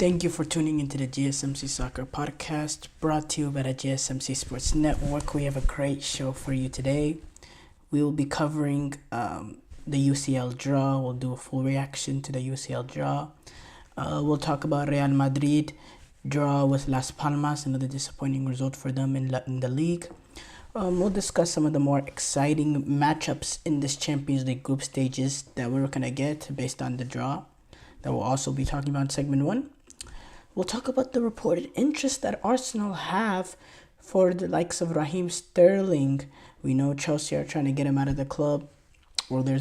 Thank you for tuning into the GSMC Soccer Podcast, brought to you by the GSMC Sports Network. We have a great show for you today. We will be covering the UCL draw. We'll do a full reaction to the UCL draw. We'll talk about Real Madrid draw with Las Palmas, another disappointing result for them in the league. We'll discuss some of the more exciting matchups in this Champions League group stages that we're going to get based on the draw. That we'll also be talking about in segment 1. We'll talk about the reported interest that Arsenal have for the likes of Raheem Sterling. We know Chelsea are trying to get him out of the club. Or they're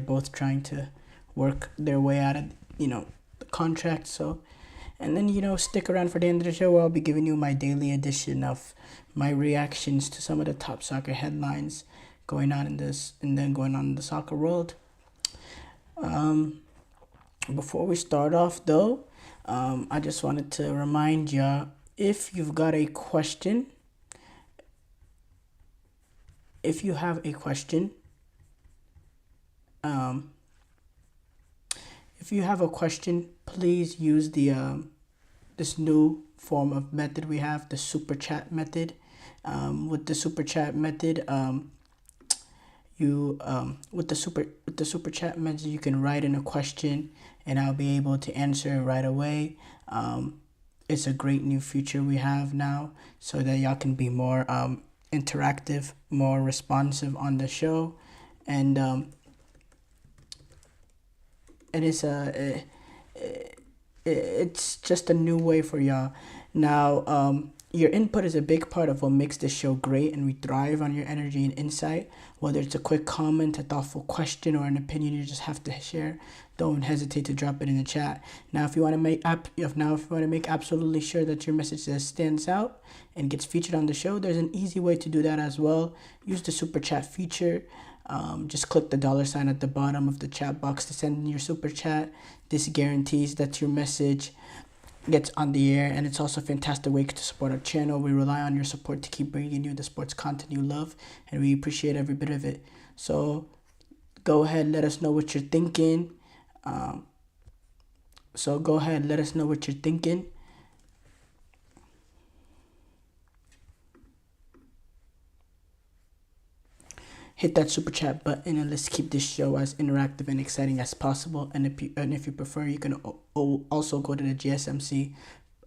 both trying to work their way out of, the contract. So, and then, stick around for the end of the show where I'll be giving you my daily edition of my reactions to some of the top soccer headlines going on in the soccer world. Before we start off, though, I just wanted to remind ya, if you've got a question, if you have a question, please use this new form of method we have, the super chat method. With the super chat method, with the super chat method, you can write in a question and I'll be able to answer it right away. It's a great new feature we have now, so that y'all can be more interactive, more responsive on the show, and it's just a new way for y'all. Now, your input is a big part of what makes this show great, and we thrive on your energy and insight. Whether it's a quick comment, a thoughtful question, or an opinion you just have to share, don't hesitate to drop it in the chat. Now, if you want to make absolutely sure that your message stands out and gets featured on the show, there's an easy way to do that as well. Use the super chat feature. Just click the $ at the bottom of the chat box to send in your super chat. This guarantees that your message gets on the air, and it's also a fantastic way to support our channel. We rely on your support to keep bringing you the sports content you love, and we appreciate every bit of it. So go ahead, let us know what you're thinking. Hit that super chat button and let's keep this show as interactive and exciting as possible. And if you prefer, you can also go to the GSMC's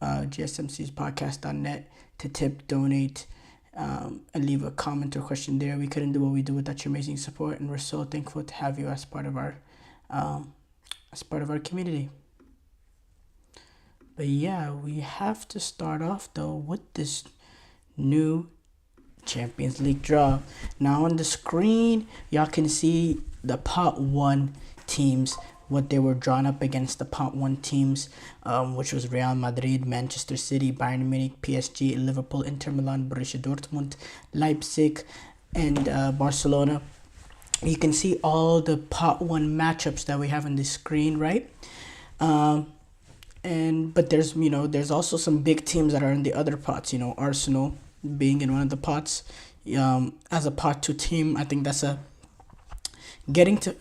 podcast.net to tip, donate, and leave a comment or question there. We couldn't do what we do without your amazing support, and we're so thankful to have you as part of our community. But yeah, we have to start off though with this new Champions League draw. Now on the screen, y'all can see the pot 1 teams, what they were drawn up against. The pot 1 teams, which was Real Madrid, Manchester City, Bayern Munich, PSG, Liverpool, Inter Milan, Borussia Dortmund, Leipzig, and Barcelona. You can see all the pot 1 matchups that we have on the screen, right? But there's also some big teams that are in the other pots. Arsenal being in one of the pots, as a pot 2 team. I think that's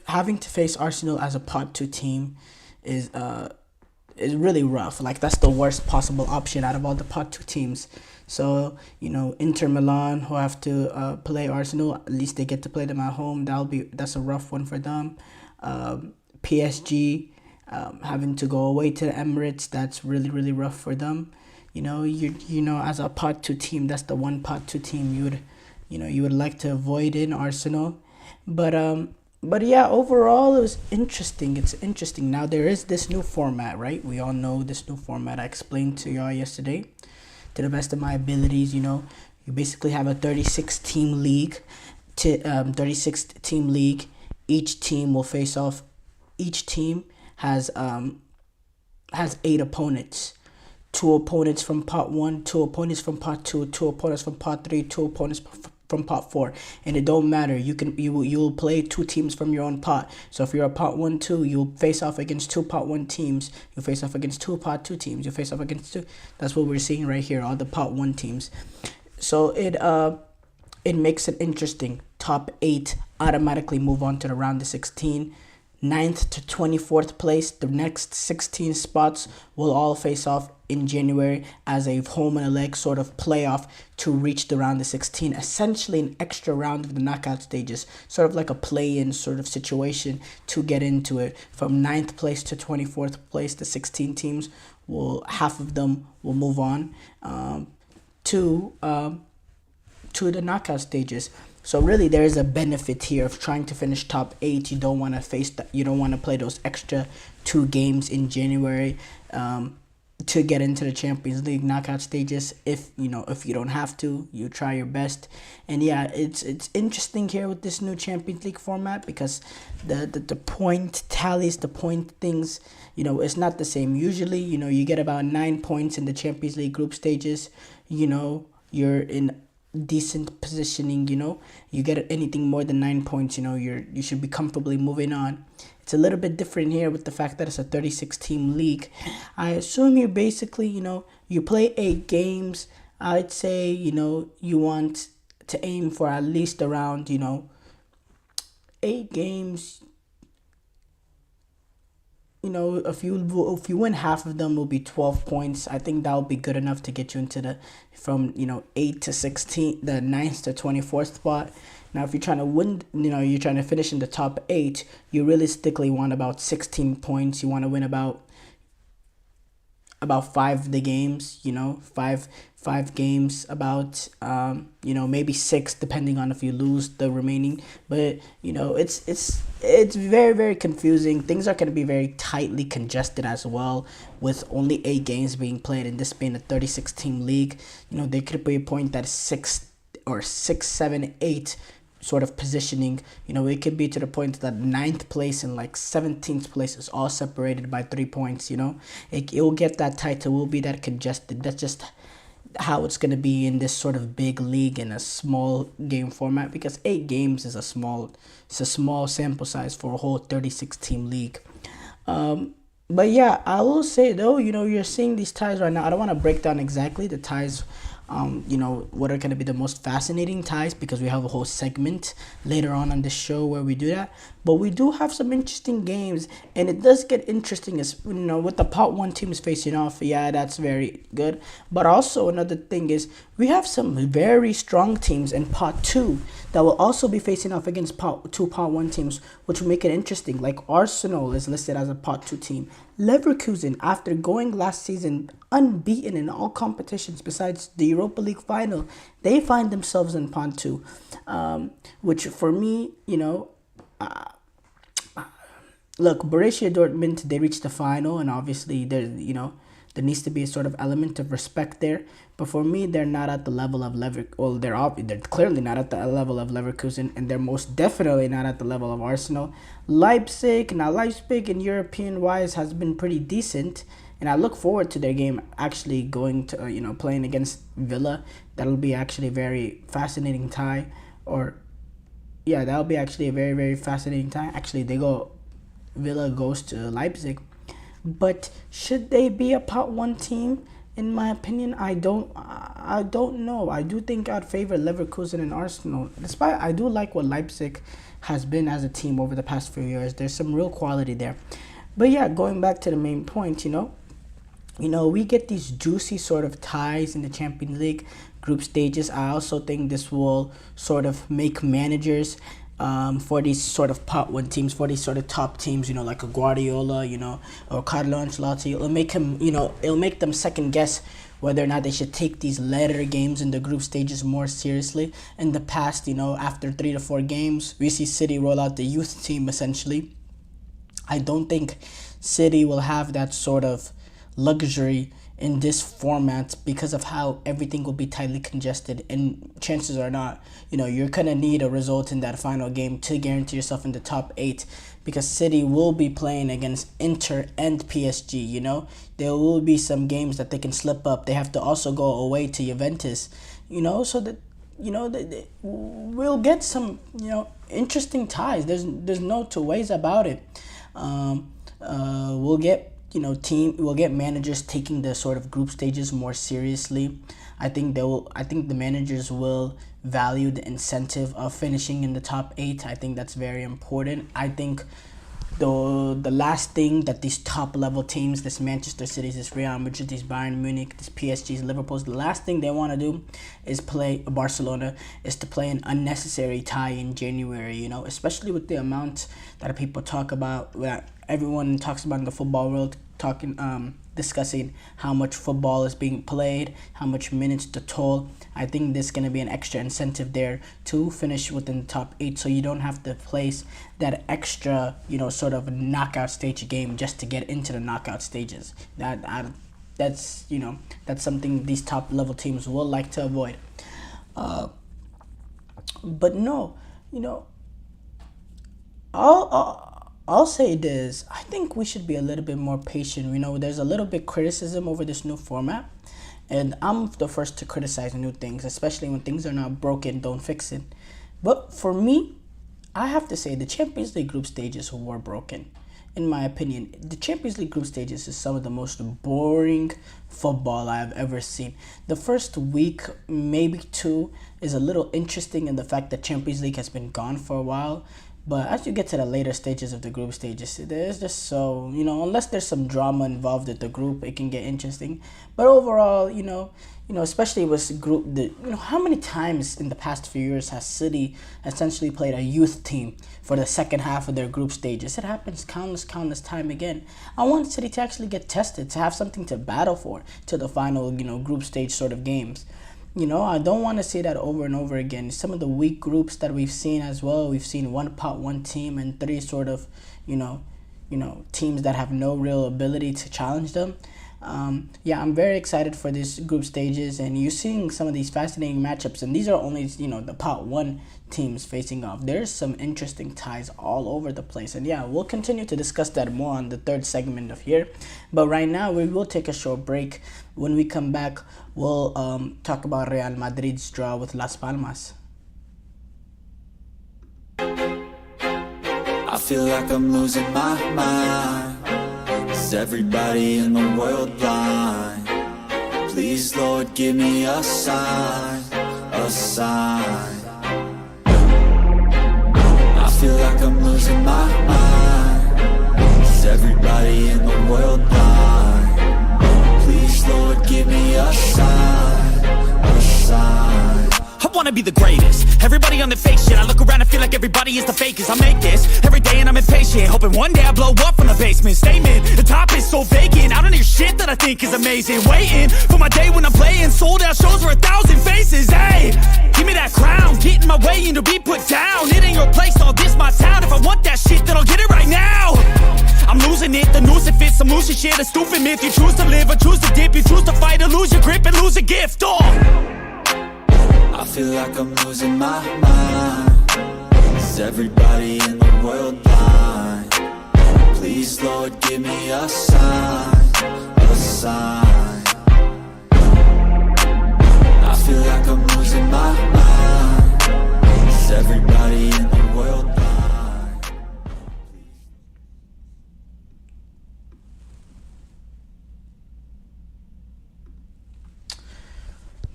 having to face Arsenal as a pot 2 team is really rough. Like, that's the worst possible option out of all the pot 2 teams. So Inter Milan, who have to play Arsenal, at least they get to play them at home. That's a rough one for them. PSG, having to go away to the Emirates, that's really, really rough for them. As a pot 2 team, that's the one pot 2 team you would like to avoid in Arsenal. But yeah, overall it was interesting. It's interesting. Now there is this new format, right? We all know this new format. I explained to y'all yesterday, to the best of my abilities. You basically have a 36 team league. Each team will face off. Each team has 8 opponents. 2 opponents from pot 1, 2 opponents from pot 2, 2 opponents from pot 3, 2 opponents from pot 4, and it don't matter. You'll play 2 teams from your own pot. So if you're a pot 1-2, you'll face off against 2 pot 1 teams. You'll face off against 2 pot 2 teams. You'll face off against 2. That's what we're seeing right here, all the pot 1 teams. So it makes it interesting. Top 8 automatically move on to the round of 16. 9th to 24th place. The next 16 spots will all face off in January as a home and a leg sort of playoff to reach the round of 16, essentially an extra round of the knockout stages, sort of like a play-in sort of situation to get into it. From 9th place to 24th place, the 16 teams half of them will move on to the knockout stages. So really, there is a benefit here of trying to finish top 8. You don't want to you don't want to play those extra 2 games in January to get into the Champions League knockout stages. If you don't have to, you try your best. And yeah, it's interesting here with this new Champions League format because the point tallies, the point things, it's not the same. Usually, you get about 9 points in the Champions League group stages. You're in decent positioning. You get anything more than 9 points, you should be comfortably moving on. It's a little bit different here with the fact that it's a 36 team league. I assume you basically, you play 8 games. I'd say, you want to aim for at least around, 8 games. If you win half of them, will be 12 points. I think that will be good enough to get you into from 8 to 16, the 9th to 24th spot. Now, if you're trying to win, you're trying to finish in the top 8, you realistically want about 16 points. You want to win about 5 of the games, five games, about maybe 6 depending on if you lose the remaining. But it's very, very confusing. Things are going to be very tightly congested as well, with only 8 games being played and this being a 36 team league. There could be a point that 6, 7, 8 sort of positioning. It could be to the point that 9th place and 17th place is all separated by 3 points. It will get that tight. It will be that congested. That's just how it's going to be in this sort of big league in a small game format, because 8 games is a small sample size for a whole 36 team league. But yeah, I will say though, you're seeing these ties right now. I don't want to break down exactly the ties, what are going to be the most fascinating ties, because we have a whole segment later on the show where we do that. But we do have some interesting games, and it does get interesting as with the pot 1 teams facing off. Yeah, that's very good. But also another thing is we have some very strong teams in pot 2 that will also be facing off against pot 1 teams, which will make it interesting. Like Arsenal is listed as a pot 2 team. Leverkusen, after going last season unbeaten in all competitions besides the Europa League final, they find themselves in pot 2, which for me, look, Borussia Dortmund, they reached the final, and obviously there needs to be a sort of element of respect there. But for me, they're not at the level of they're clearly not at the level of Leverkusen, and they're most definitely not at the level of Arsenal. Leipzig in European wise has been pretty decent, and I look forward to their game actually going to playing against Villa. That'll be actually a very fascinating tie. That'll be actually a very, very fascinating tie. Actually, Villa goes to Leipzig. But should they be a pot 1 team? In my opinion, I don't know. I do think I'd favor Leverkusen and Arsenal. Despite I do like what Leipzig has been as a team over the past few years. There's some real quality there. But yeah, going back to the main point, we get these juicy sort of ties in the Champions League group stages. I also think this will sort of make managers for these sort of pot 1 teams, for these sort of top teams, like a Guardiola, or Carlo Ancelotti. It'll make them second guess whether or not they should take these later games in the group stages more seriously. In the past, after 3 to 4 games, we see City roll out the youth team essentially. I don't think City will have that sort of luxury in this format because of how everything will be tightly congested, and chances are not, you're going to need a result in that final game to guarantee yourself in the top 8, because City will be playing against Inter and PSG. There will be some games that they can slip up. They have to also go away to Juventus, so that we'll get some interesting ties. There's no two ways about it. We'll get we'll get managers taking the sort of group stages more seriously. I think the managers will value the incentive of finishing in the top 8. I think that's very important. I think the last thing that these top level teams, this Manchester City, this Real Madrid, this Bayern Munich, this PSG, Liverpool, the last thing they want to do is play Barcelona, is to play an unnecessary tie in January, especially with the amount that people talk about, that everyone talks about in the football world, discussing how much football is being played, how much minutes to toll. I think there's going to be an extra incentive there to finish within the top 8, so you don't have to place that extra, sort of knockout stage game just to get into the knockout stages. That's something these top level teams will like to avoid. But no, I'll say this. I think we should be a little bit more patient. There's a little bit criticism over this new format. And I'm the first to criticize new things, especially when things are not broken, don't fix it. But for me, I have to say the Champions League group stages were broken. In my opinion, the Champions League group stages is some of the most boring football I have ever seen. The first week, maybe two, is a little interesting in the fact that Champions League has been gone for a while. But as you get to the later stages of the group stages, there's just so, unless there's some drama involved with the group, it can get interesting. But overall, especially with how many times in the past few years has City essentially played a youth team for the second half of their group stages? It happens countless time again. I want City to actually get tested, to have something to battle for to the final, group stage sort of games. I don't want to say that over and over again. Some of the weak groups that we've seen as well, we've seen one team and three sort of, teams that have no real ability to challenge them. I'm very excited for these group stages, and you're seeing some of these fascinating matchups, and these are only, the pot 1 teams facing off. There's some interesting ties all over the place, and we'll continue to discuss that more on the third segment of here. But right now, we will take a short break. When we come back, we'll talk about Real Madrid's draw with Las Palmas. I feel like I'm losing my mind. Is everybody in the world blind? Please, Lord, give me a sign, a sign. I feel like I'm losing my mind. Is everybody in the world blind? Please, Lord, give me a sign, a sign. I wanna be the greatest. Everybody on the fake shit. I look around and feel like everybody is the fakest. I make this every day and I'm impatient, hoping one day I blow up from the basement. Statement, the top is so vacant. I don't hear shit that I think is amazing. Waiting for my day when I'm playing sold out shows for 1,000 faces. Hey, give me that crown, get in my way and to be put down. It ain't your place, all this my town. If I want that shit, then I'll get it right now. I'm losing it, the noose it fits. I'm losing shit, a stupid myth. You choose to live or choose to dip. You choose to fight or lose your grip and lose a gift. I feel like I'm losing my mind. Is everybody in the world blind? Please, Lord, give me a sign, a sign. I feel like I'm losing my mind. Is everybody in the world blind?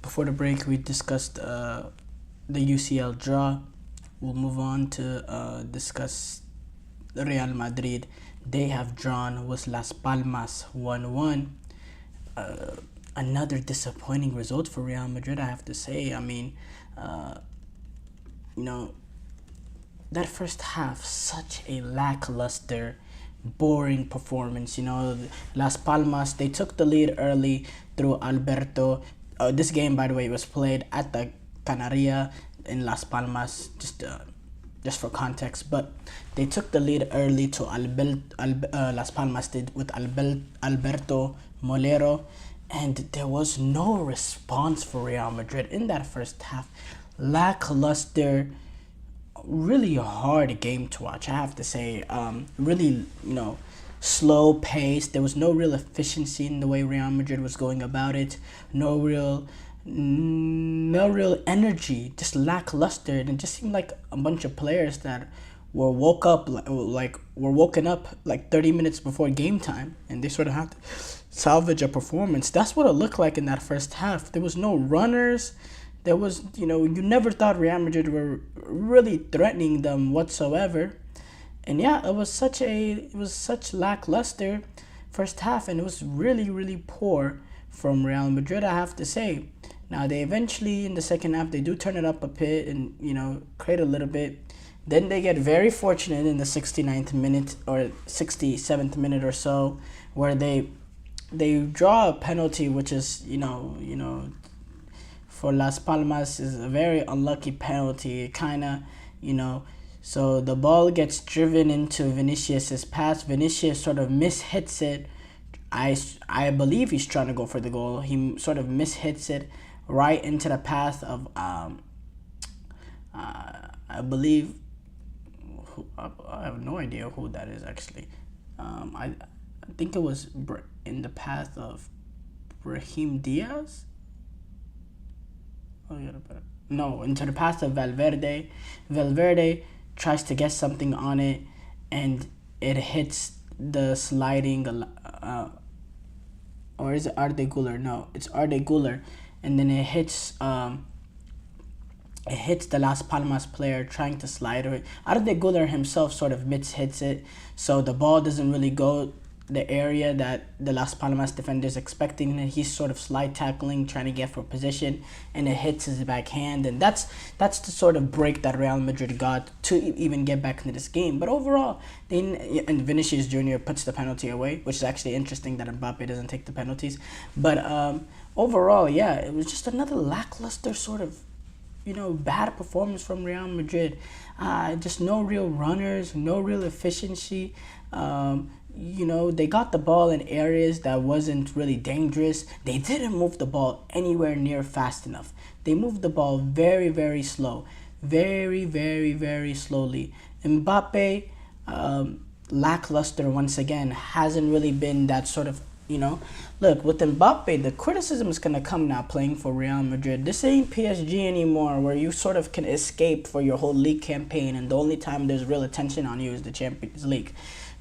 Before the break, we discussed the UCL draw. We'll move on to discuss Real Madrid. They have drawn with Las Palmas 1-1. Another disappointing result for Real Madrid, I have to say. I mean, that first half, such a lackluster, boring performance. Las Palmas, they took the lead early through Alberto. This game, by the way, was played at the Canaria in Las Palmas, just for context. But they took the lead early to Las Palmas did with Alberto Molero, and there was no response for Real Madrid in that first half. Lackluster, really hard game to watch, I have to say. Really, slow pace. There was no real efficiency in the way Real Madrid was going about it. No real energy. Just lackluster. And it just seemed like a bunch of players that were woken up like 30 minutes before game time, and they sort of had to salvage a performance. That's what it looked like in that first half. There was no runners. There was, you never thought Real Madrid were really threatening them whatsoever. And yeah, it was such lackluster first half, and it was really, really poor from Real Madrid, I have to say. Now they eventually in the second half they do turn it up a bit and create a little bit. Then they get very fortunate in the 69th minute or 67th minute or so, where they draw a penalty, which is for Las Palmas is a very unlucky penalty. Kind of so the ball gets driven into Vinicius's pass. Vinicius sort of mishits it. I believe he's trying to go for the goal. He sort of mishits it right into the path of I believe I have no idea who that is actually. I think it was in the path of Brahim Diaz. Oh yeah, no, into the path of Valverde. Valverde tries to get something on it, and it hits the sliding. Or is it Arde Güler? No, it's Arde Güler, and then it hits the Las Palmas player trying to slide it. Arde Güler himself sort of hits it, so the ball doesn't really go the area that the Las Palmas defender is expecting. He's sort of slide tackling, trying to get for position, and it hits his backhand, and that's the sort of break that Real Madrid got to even get back into this game. But overall, and Vinicius Jr. puts the penalty away, which is actually interesting that Mbappe doesn't take the penalties. But overall, yeah, it was just another lackluster sort of bad performance from Real Madrid. Just no real runners, no real efficiency. They got the ball in areas that wasn't really dangerous. They didn't move the ball anywhere near fast enough. They moved the ball very, very slow. Very, very, very slowly. Mbappe, lackluster once again. Hasn't really been that sort of, Look, with Mbappe, the criticism is going to come now playing for Real Madrid. This ain't PSG anymore, where you sort of can escape for your whole league campaign, and the only time there's real attention on you is the Champions League.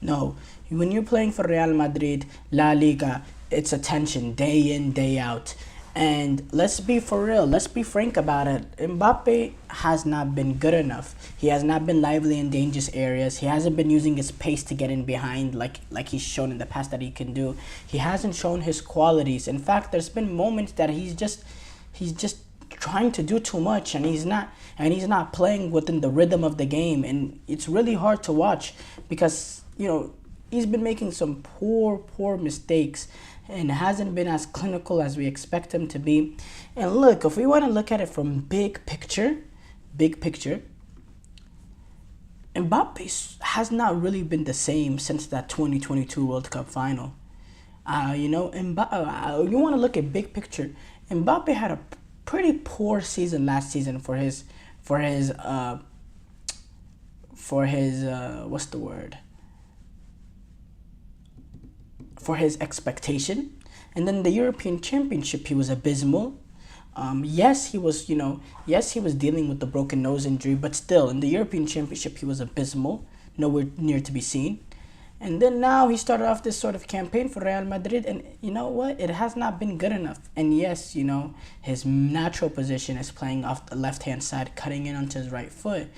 No, when you're playing for Real Madrid, La Liga, it's attention day in, day out. And let's be for real, let's be frank about it. Mbappe has not been good enough. He has not been lively in dangerous areas. He hasn't been using his pace to get in behind like he's shown in the past that he can do. He hasn't shown his qualities. In fact, there's been moments that he's just trying to do too much, and he's not playing within the rhythm of the game, and it's really hard to watch because he's been making some poor mistakes and hasn't been as clinical as we expect him to be. And look, if we want to look at it from big picture, Mbappe has not really been the same since that 2022 World Cup final. You want to look at big picture. Mbappe had a pretty poor season last season for his what's the word? For his expectation. And then the European Championship, he was abysmal. Yes, he was dealing with the broken nose injury, but still, in the European Championship, he was abysmal, nowhere near to be seen. And then now he started off this sort of campaign for Real Madrid, and you know what? It has not been good enough. And yes, his natural position is playing off the left-hand side, cutting in onto his right foot.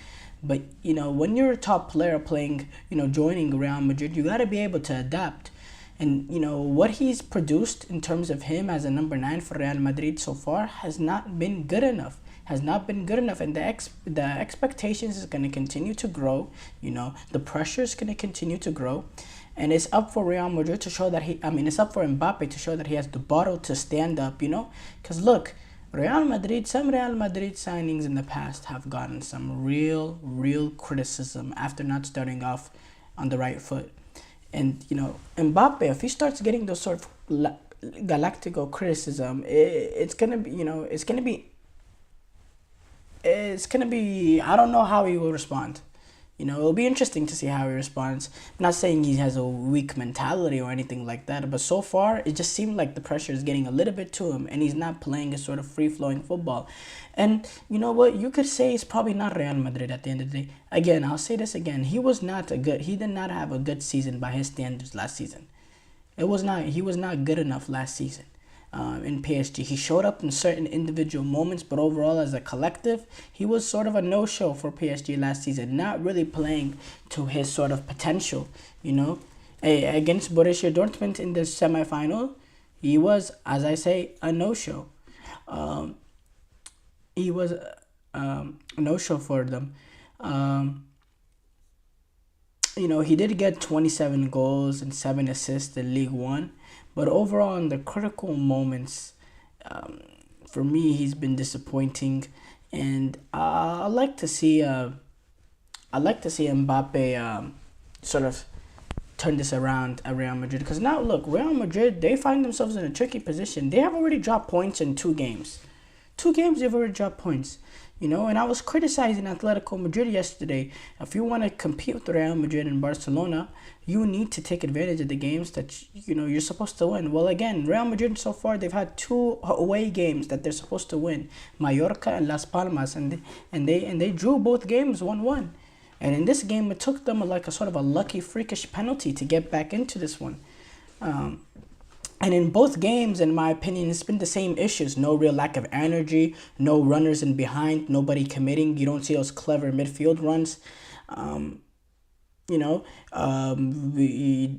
But, when you're a top player playing, joining Real Madrid, you got to be able to adapt. And, what he's produced in terms of him as a number 9 for Real Madrid so far has not been good enough. And the expectations is going to continue to grow. The pressure is going to continue to grow. And it's up for Real Madrid to show that it's up for Mbappe to show that he has the bottle to stand up, Because look, some Real Madrid signings in the past have gotten some real criticism after not starting off on the right foot. And, Mbappe, if he starts getting those sort of Galactico criticism, it's going to be, I don't know how he will respond. It'll be interesting to see how he responds. I'm not saying he has a weak mentality or anything like that, but so far, it just seemed like the pressure is getting a little bit to him, and he's not playing a sort of free-flowing football. And you know what? You could say it's probably not Real Madrid at the end of the day. Again, I'll say this again. He did not have a good season by his standards last season. He was not good enough last season. in PSG. He showed up in certain individual moments, but overall as a collective, he was sort of a no-show for PSG last season, not really playing to his sort of potential, you know. Against Borussia Dortmund in the semi-final, he was, as I say, a no-show. He was a no-show for them. You know, he did get 27 goals and 7 assists in League One, but overall in the critical moments, for me, he's been disappointing, and I like to see Mbappe sort of turn this around at Real Madrid, because now look, Real Madrid, they find themselves in a tricky position. They have already dropped points in 2 games. 2 games they've already dropped points. You know, and I was criticizing Atletico Madrid yesterday. If you want to compete with Real Madrid and Barcelona, you need to take advantage of the games that, you know, you're supposed to win. Well, again, Real Madrid so far, they've had 2 away games that they're supposed to win, Mallorca and Las Palmas, and they drew both games 1-1. And in this game, it took them like a sort of a lucky, freakish penalty to get back into this one. And in both games, in my opinion, it's been the same issues. No real lack of energy, no runners in behind, nobody committing. You don't see those clever midfield runs.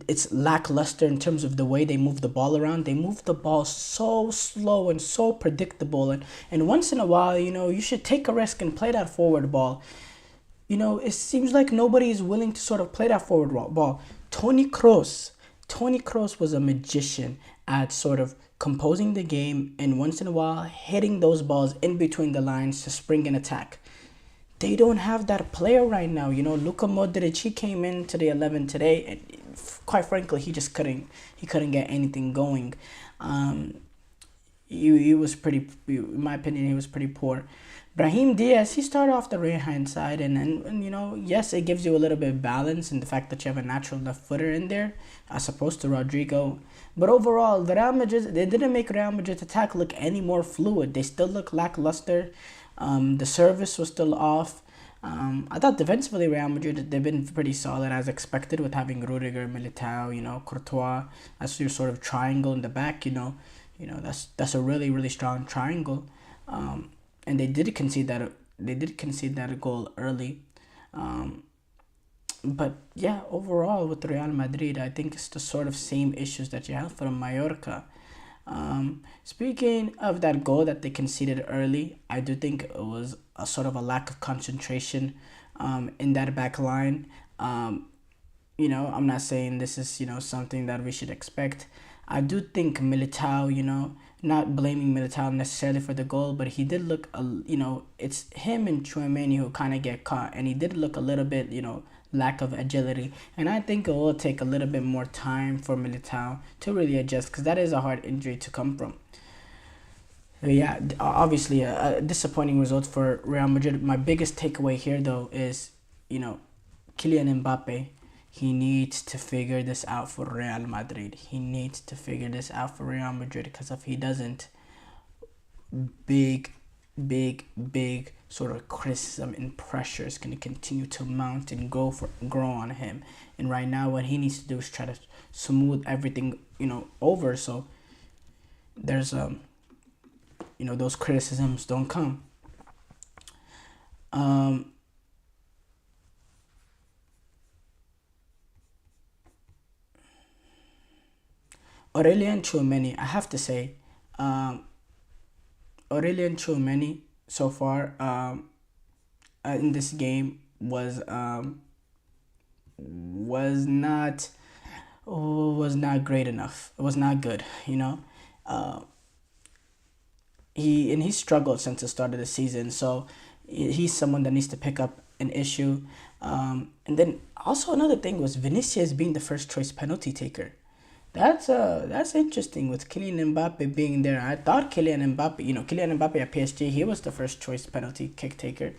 It's lackluster in terms of the way they move the ball around. They move the ball so slow and so predictable. And once in a while, you know, you should take a risk and play that forward ball. You know, it seems like nobody is willing to sort of play that forward ball. Toni Kroos was a magician at sort of composing the game and once in a while hitting those balls in between the lines to spring an attack. They don't have that player right now. You know, Luka Modric, he came into the 11 today and quite frankly, he couldn't get anything going. He was pretty, in my opinion, he was pretty poor. Brahim Diaz, he started off the right-hand side, and you know, yes, it gives you a little bit of balance in the fact that you have a natural left footer in there, as opposed to Rodrigo. But overall, they didn't make Real Madrid's attack look any more fluid. They still look lackluster. The service was still off. I thought defensively, Real Madrid, they've been pretty solid as expected with having Rudiger, Militao, you know, Courtois. That's your sort of triangle in the back. You know, that's a really, really strong triangle. And they did concede that goal early. But yeah, overall with Real Madrid, I think it's the sort of same issues that you have from Mallorca. Speaking of that goal that they conceded early, I do think it was a sort of a lack of concentration in that back line. You know, I'm not saying this is, you know, something that we should expect. I do think Militao, you know, not blaming Militao necessarily for the goal, but he did look, you know, it's him and Tchouaméni who kind of get caught, and he did look a little bit, you know, lack of agility. And I think it will take a little bit more time for Militao to really adjust, because that is a hard injury to come from. Yeah, obviously a disappointing result for Real Madrid. My biggest takeaway here, though, is, you know, Kylian Mbappe. He needs to figure this out for Real Madrid. He needs to figure this out for Real Madrid, because if he doesn't, big sort of criticism and pressure is going to continue to mount and grow on him. And right now, what he needs to do is try to smooth everything, you know, over, so there's you know, those criticisms don't come. Aurelien Tchouaméni, I have to say, Aurelien Tchouaméni so far in this game was not great enough. It was not good, you know. He struggled since the start of the season, so he's someone that needs to pick up an issue. And then also another thing was Vinicius being the first choice penalty taker. That's interesting with Kylian Mbappe being there. I thought Kylian Mbappe at PSG, he was the first choice penalty kick taker.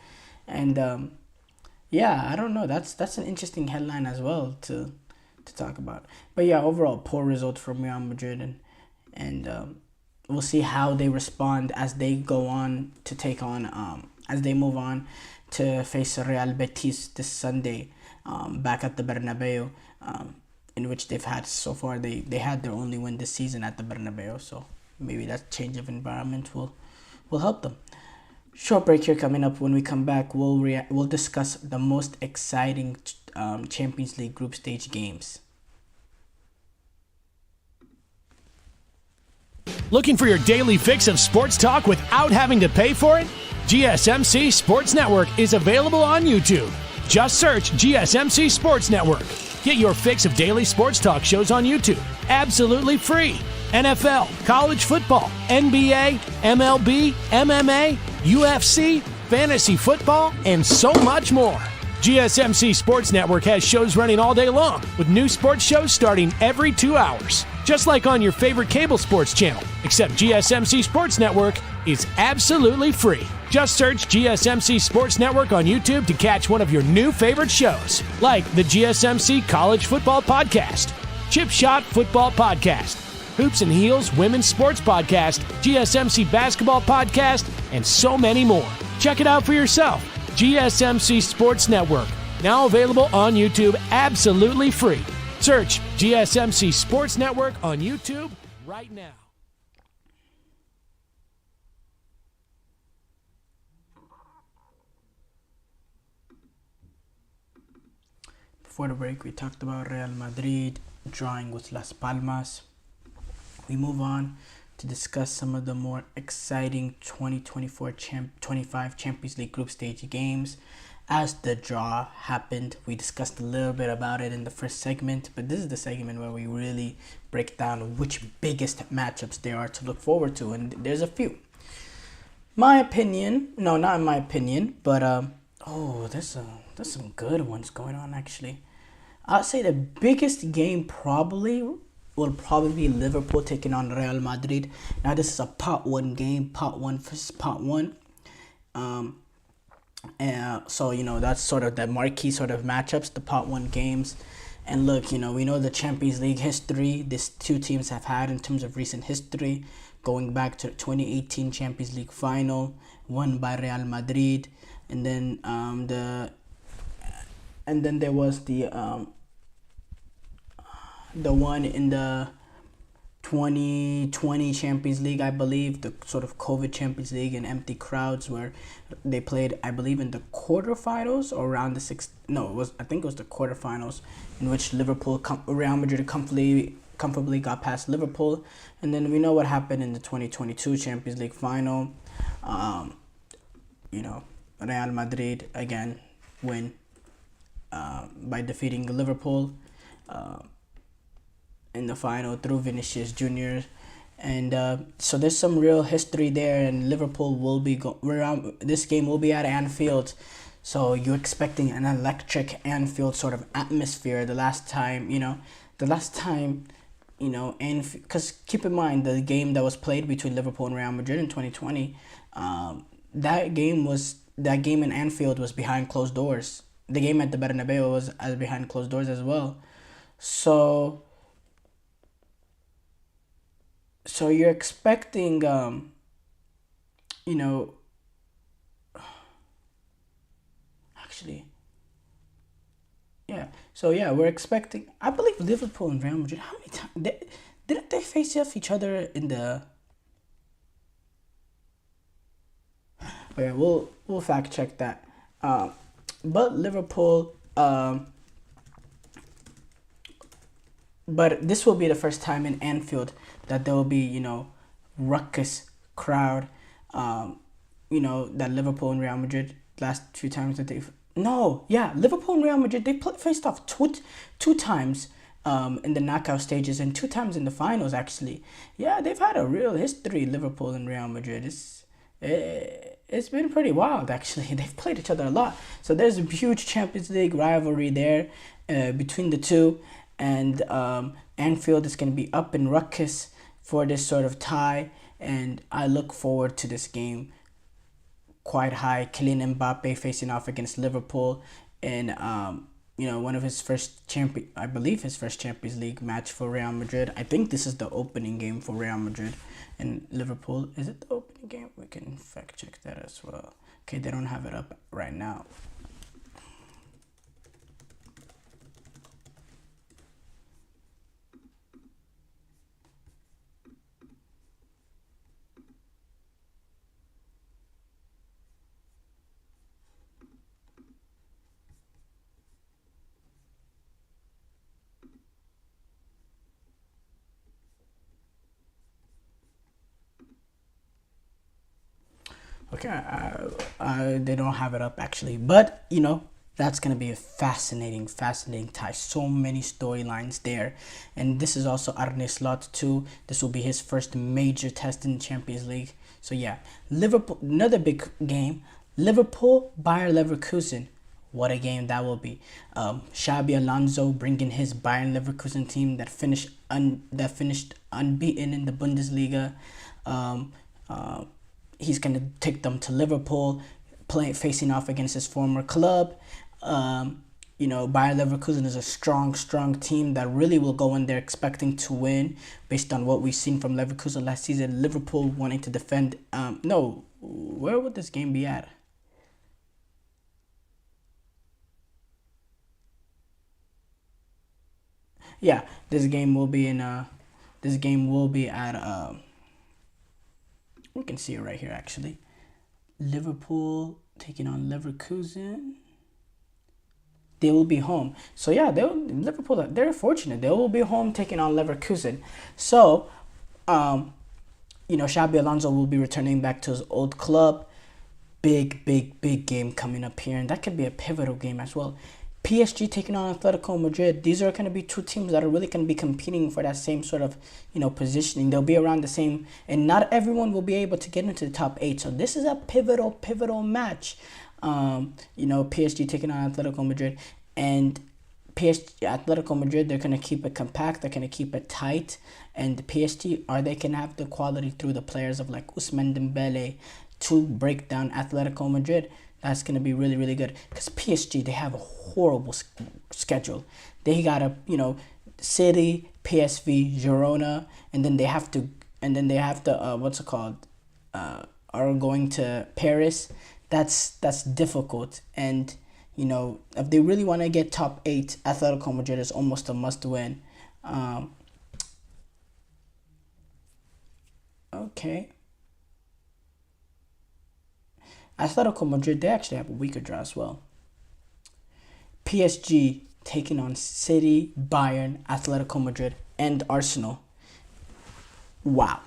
And yeah, I don't know. That's an interesting headline as well to talk about. But yeah, overall poor result from Real Madrid, and we'll see how they respond as they go on to take on as they move on to face Real Betis this Sunday back at the Bernabeu. In which they've had so far, they had their only win this season at the Bernabeu. So maybe that change of environment will help them. Short break here coming up. When we come back, we'll discuss the most exciting Champions League group stage games. Looking for your daily fix of sports talk without having to pay for it? GSMC Sports Network is available on YouTube. Just search GSMC Sports Network. Get your fix of daily sports talk shows on YouTube, absolutely free. NFL, college football, NBA, MLB, MMA, UFC, fantasy football, and so much more. GSMC Sports Network has shows running all day long, with new sports shows starting every 2 hours. Just like on your favorite cable sports channel, except GSMC Sports Network is absolutely free. Just search GSMC Sports Network on YouTube to catch one of your new favorite shows, like the GSMC College Football Podcast, Chip Shot Football Podcast, Hoops and Heels Women's Sports Podcast, GSMC Basketball Podcast, and so many more. Check it out for yourself. GSMC Sports Network, now available on YouTube absolutely free. Search GSMC Sports Network on YouTube right now. Before the break, we talked about Real Madrid drawing with Las Palmas. We move on to discuss some of the more exciting 2024-25 Champions League group stage games. As the draw happened, we discussed a little bit about it in the first segment, but this is the segment where we really break down which biggest matchups there are to look forward to, and there's a few. My opinion, no, not in my opinion, but there's some good ones going on actually. I'd say the biggest game will probably be Liverpool taking on Real Madrid. Now this is a pot 1 game, pot 1 versus pot 1. So that's sort of the marquee sort of matchups, the pot 1 games. And look, we know the Champions League history these two teams have had in terms of recent history, going back to the 2018 Champions League final, won by Real Madrid, and then there was the one in the 2020 Champions League, I believe, the sort of COVID Champions League and empty crowds, where they played, I believe, in the quarterfinals or around the I think it was the quarterfinals, in which Real Madrid comfortably got past Liverpool. And then we know what happened in the 2022 Champions League final. Real Madrid again win by defeating Liverpool in the final through Vinicius Jr. And so there's some real history there, and Liverpool will be this game will be at Anfield, so you're expecting an electric Anfield sort of atmosphere. The last time, because keep in mind the game that was played between Liverpool and Real Madrid in 2020, that game in Anfield was behind closed doors. The game at the Bernabeu was behind closed doors as well. So you're expecting, we're expecting, I believe Liverpool and Real Madrid, how many times, didn't they face off each other in the, we'll fact check that, but Liverpool, but this will be the first time in Anfield that there will be, ruckus crowd, that Liverpool and Real Madrid last few times that Liverpool and Real Madrid, they faced off two times in the knockout stages and 2 times in the finals actually. Yeah, they've had a real history, Liverpool and Real Madrid. It's been pretty wild actually. They've played each other a lot. So there's a huge Champions League rivalry there between the two. And Anfield is going to be up in ruckus for this sort of tie, and I look forward to this game quite high. Kylian Mbappe facing off against Liverpool in one of his first Champions League match for Real Madrid. I think this is the opening game for Real Madrid and Liverpool. Is it the opening game? We can fact check that as well. Okay, they don't have it up right now. They don't have it up actually, but that's gonna be a fascinating tie. So many storylines there, and this is also Arne Slot too. This will be his first major test in the Champions League. So yeah, Liverpool, another big game. Liverpool, Bayer Leverkusen. What a game that will be. Xabi Alonso bringing his Bayern Leverkusen team that finished unbeaten in the Bundesliga. He's going to take them to Liverpool, facing off against his former club. Bayer Leverkusen is a strong team that really will go in there expecting to win based on what we've seen from Leverkusen last season. Liverpool wanting to defend. Where would this game be at? Yeah, this game will be at. We can see it right here actually. Liverpool taking on Leverkusen. They will be home. So yeah, Liverpool, they're fortunate. They will be home taking on Leverkusen. So, Xabi Alonso will be returning back to his old club. Big game coming up here, and that could be a pivotal game as well. PSG taking on Atletico Madrid. These are going to be two teams that are really going to be competing for that same sort of, positioning. They'll be around the same, and not everyone will be able to get into the top 8. So this is a pivotal match. PSG taking on Atletico Madrid, and Atletico Madrid, they're going to keep it compact. They're going to keep it tight. And PSG, they can have the quality through the players of like Ousmane Dembele to break down Atletico Madrid. That's going to be really good, because PSG, they have a horrible schedule. They got City, PSV, Girona, and then they have to are going to Paris. That's difficult, and if they really want to get top 8, Atletico Madrid is almost a must win. Okay. Atletico Madrid, they actually have a weaker draw as well. PSG taking on City, Bayern, Atletico Madrid, and Arsenal. Wow.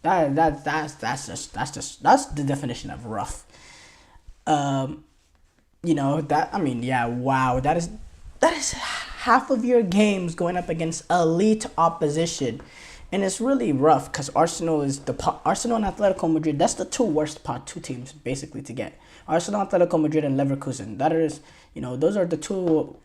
That's the definition of rough. Wow. That is half of your games going up against elite opposition. And it's really rough, because Arsenal and Atletico Madrid, that's the two worst pot 2 teams basically to get. Arsenal, Atletico Madrid, and Leverkusen. That is, those are the two,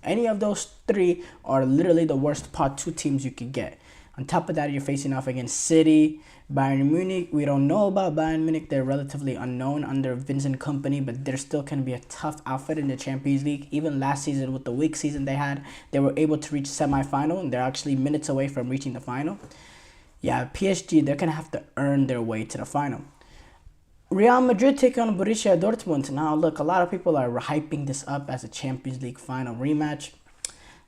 any of those 3 are literally the worst pot 2 teams you could get. On top of that, you're facing off against City, Bayern Munich. We don't know about Bayern Munich. They're relatively unknown under Vincent Kompany, but they're still going to be a tough outfit in the Champions League. Even last season, with the weak season they had, they were able to reach semi-final, and they're actually minutes away from reaching the final. Yeah, PSG, they're going to have to earn their way to the final. Real Madrid taking on Borussia Dortmund. Now, look, a lot of people are hyping this up as a Champions League final rematch.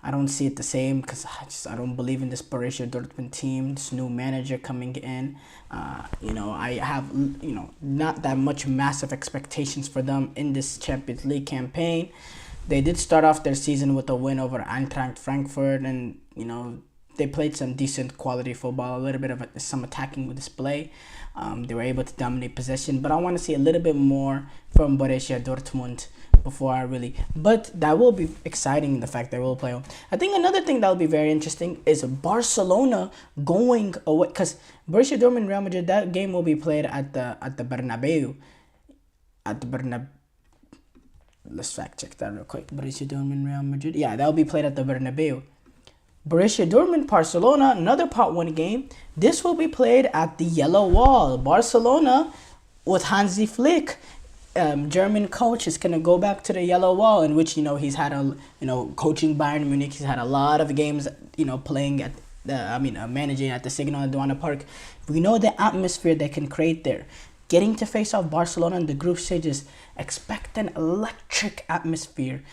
I don't see it the same, because I don't believe in this Borussia Dortmund team, this new manager coming in. I have, not that much massive expectations for them in this Champions League campaign. They did start off their season with a win over Eintracht Frankfurt, and, they played some decent quality football, a little bit of some attacking display. They were able to dominate possession, but I want to see a little bit more from Borussia Dortmund but that will be exciting, the fact that we'll play. I think another thing that will be very interesting is Barcelona going away, because Borussia Dortmund, Real Madrid, that game will be played at the Bernabeu. Let's fact check that real quick. Borussia Dortmund, Real Madrid. Yeah, that will be played at the Bernabeu. Borussia Dortmund, Barcelona, another Part 1 game. This will be played at the Yellow Wall. Barcelona, with Hansi Flick, German coach, is going to go back to the Yellow Wall, in which, he's had coaching Bayern Munich. He's had a lot of games, playing at managing at the Signal Iduna Park. We know the atmosphere they can create there. Getting to face off Barcelona in the group stages, expect an electric atmosphere.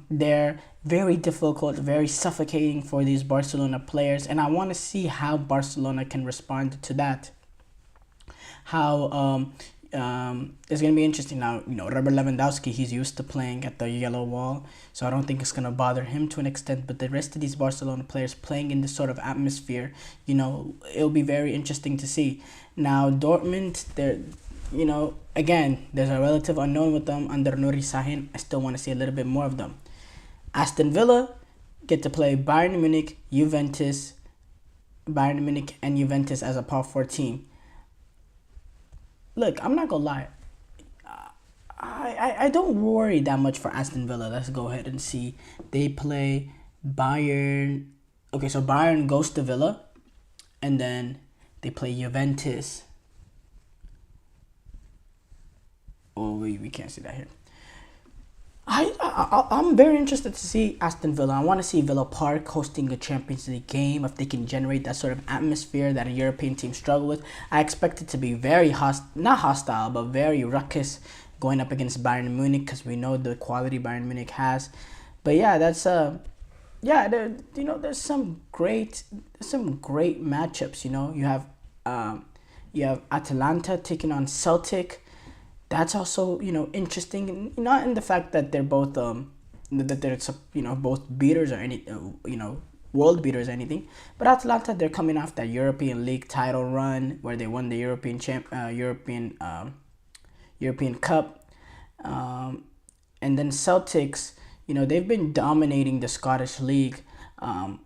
They're very difficult, very suffocating for these Barcelona players, and I want to see how Barcelona can respond to that. How It's going to be interesting now. Robert Lewandowski, he's used to playing at the yellow wall, so I don't think it's going to bother him to an extent. But the rest of these Barcelona players playing in this sort of atmosphere, it'll be very interesting to see. Now, Dortmund, they're, again, there's a relative unknown with them under Nuri Sahin. I still want to see a little bit more of them. Aston Villa get to play Bayern Munich and Juventus as a Power 4 team. Look, I'm not going to lie. I don't worry that much for Aston Villa. Let's go ahead and see. They play Bayern. Okay, so Bayern goes to Villa. And then they play Juventus. Oh, we can't see that here. I'm very interested to see Aston Villa. I want to see Villa Park hosting a Champions League game. If they can generate that sort of atmosphere that a European team struggle with, I expect it to be very not hostile, but very ruckus going up against Bayern Munich, because we know the quality Bayern Munich has. But yeah, that's there's some great matchups. You have Atalanta taking on Celtic. That's also, interesting, not in the fact that they're both, both beaters or any, world beaters or anything. But Atalanta, they're coming off that European League title run where they won the European Cup. And then Celtics, they've been dominating the Scottish League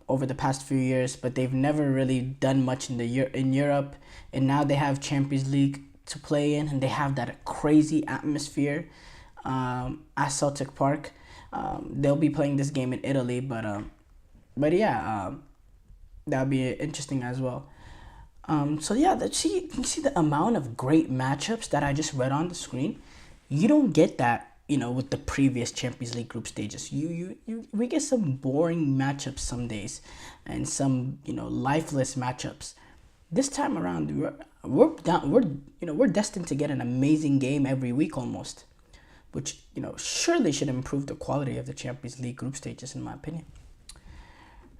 over the past few years, but they've never really done much in Europe. And now they have Champions League to play in, and they have that crazy atmosphere at Celtic Park. They'll be playing this game in Italy, but that'll be interesting as well. You can see the amount of great matchups that I just read on the screen. You don't get that, with the previous Champions League group stages. We get some boring matchups some days, and some lifeless matchups. This time around, we're destined to get an amazing game every week almost, which surely should improve the quality of the Champions League group stages, in my opinion.